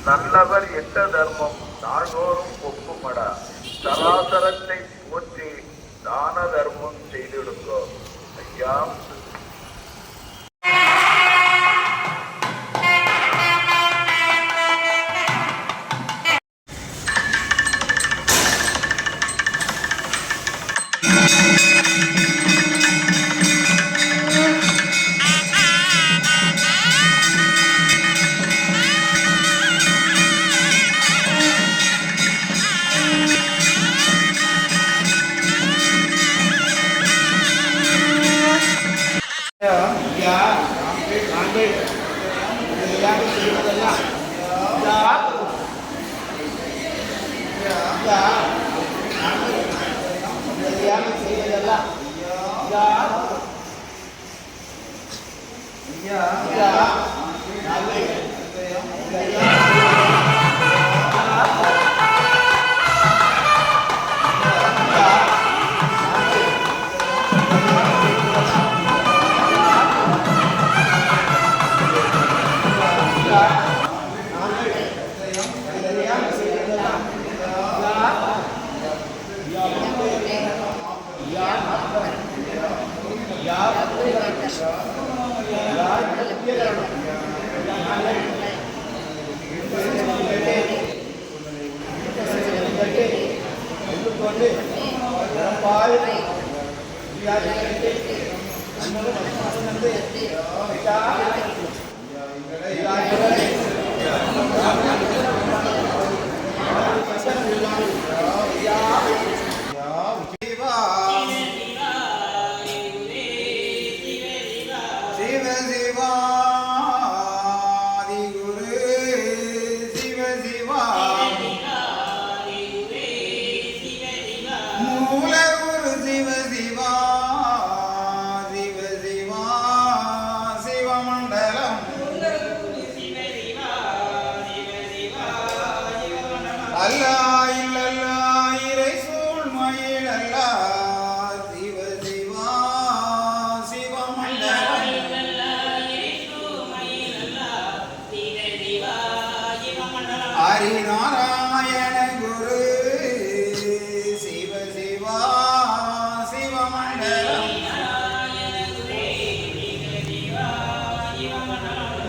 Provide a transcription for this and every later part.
நல்லவர் எட்ட தர்மம் நாள்தோறும் ஒப்புமடா. சராசரத்தை போற்றி தான தர்மம் செய்திடுங்கோ. ஐயா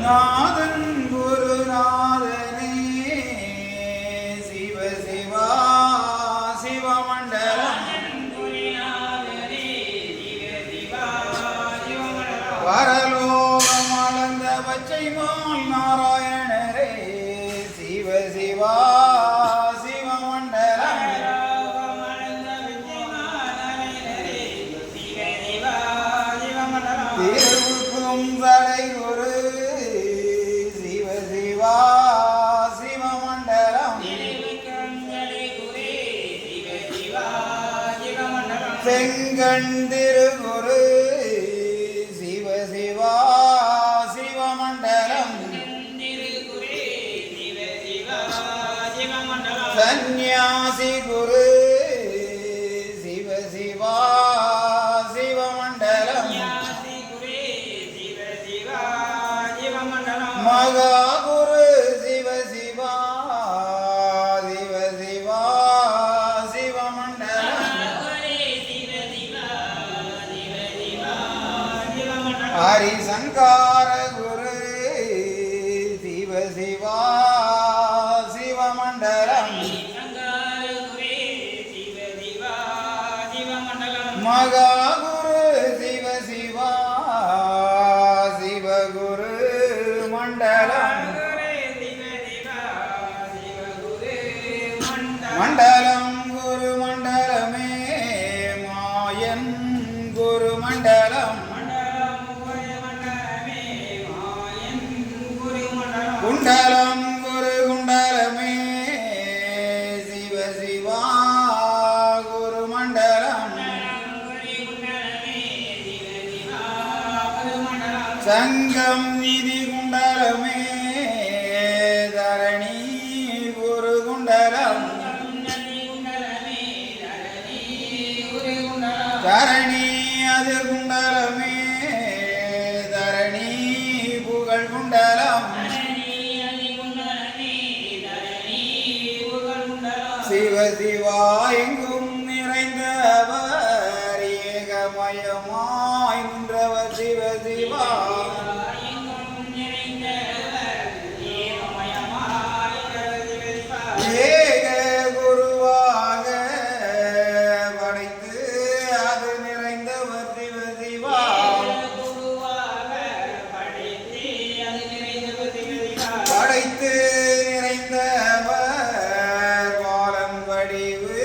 நாதன் குருநாதனே சிவ சிவா சிவமண்டலம் பரலோகம் அளந்த பச்சை மால் நாராயணரே சிவ சிவா சிவமண்டலம் திருவுக்கும் தலை குரு செங்கண்டிருகுரு சிவ சிவா சிவமண்டலம் சந்நியாசி குரு சிவ சிவா சிவமண்டலம் மகா குரு சிவ சிவா சிவ சிவா ஹரிசங்கார குரு சிவ சிவா சிவமண்டலம் மகா குரு சிவ சிவா சிவகுரு மண்டலம் மண்டலம் குரு மண்டலமே மாயன் குரு மண்டலம் குண்டலம் குரு குண்டலமே சிவ சிவா குரு மண்டலம் சங்கம் நிதி குண்டலமே தரணி குரு குண்டலம் தரணி அது குண்டலமே தரணி புகழ் குண்டலம் சிவ சிவா எங்கும் நிறைந்தவர் ஏகமயமாய் நின்றவர் சிவ சிவா ஏக குருவாக படைத்து அது நிறைந்தவர் சிவ சிவா படைத்து நிறைந்தவர் பாலன் வடிவு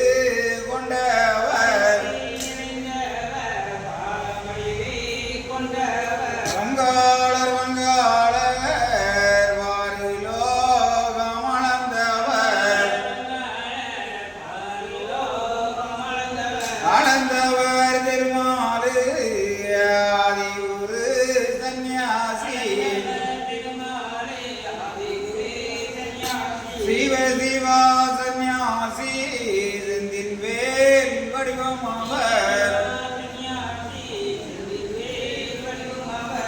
கொண்டவர் வங்காளர் வங்காளர் வாரிலோகம் அளந்தவர் அளந்தவர் திருமாலு ஆதிகுரு சந்நியாசி சிவ சிவா சந்நியாசி செந்தில் வேல் வடிவம் அவர்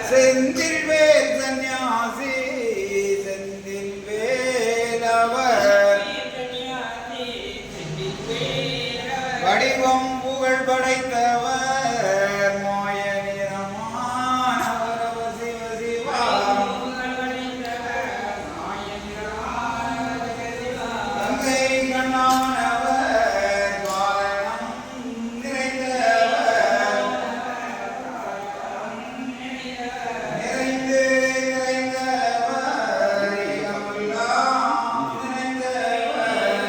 செந்தில் வேல் சந்நியாசி செந்தில் வேல் அவர் வடிவம் புகழ் படைத்தவர் மாய நிறமானவர் அவர் சிவ சிவா கங்கை கண்ணானவர் காரணம் நிறைந்தவர் நிறைந்து நிறைந்தவர் ஏகமெல்லாம் நிறைந்தவர்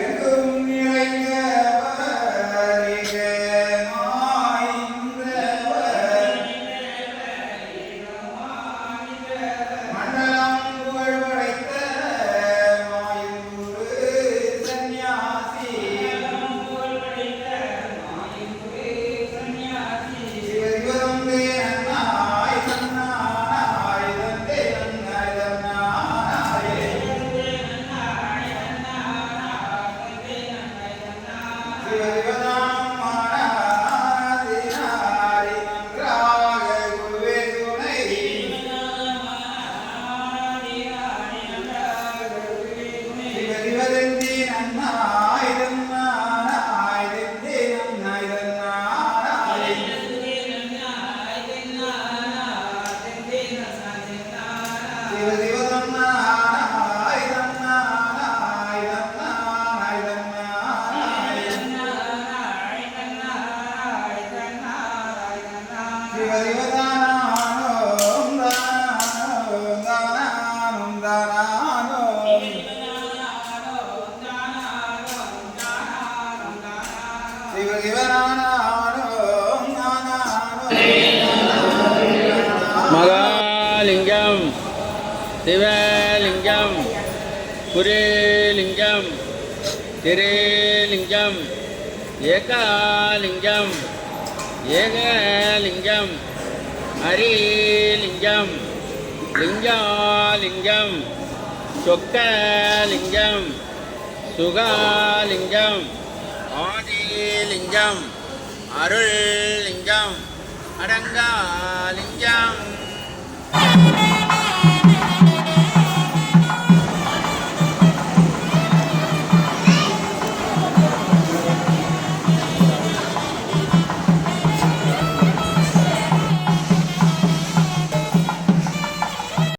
எங்கும் நிறைந்தவர் ஏகமாய் நின்றவர் மண்டலம் புகழ் படைத்த மாயுரு சந்நியாசி சிவசிவதம்பே நன்னாய் தன்னாய் தந்தே நன்னாய் தன்னாய் சிவசிவதாம் மானாதினாரி நன்றாக குருவே துணை சிவசிவதந்தி நன்னாய் தன்னாய் தந்தே நன்னாய் தன்னாய் சிவசிவதம் நானாய் தன்னாய் தன்னாய் தன்னாய் சிவசிவதானானோம் தானானோம் தானானோம் தானானோம் சிவசிவனானானோம் தானானோம் மகாலிங்கம் சிவலிங்கம் புரிலிங்கம் திரிலிங்கம் ஏகாலிங்கம் ஏகலிங்கம் ஹரிலிங்கம் லிங்காலிங்கம் சொக்கலிங்கம் சுகாலிங்கம் ஆதிலிங்கம் அருள்லிங்கம் அடங்காலிங்கம்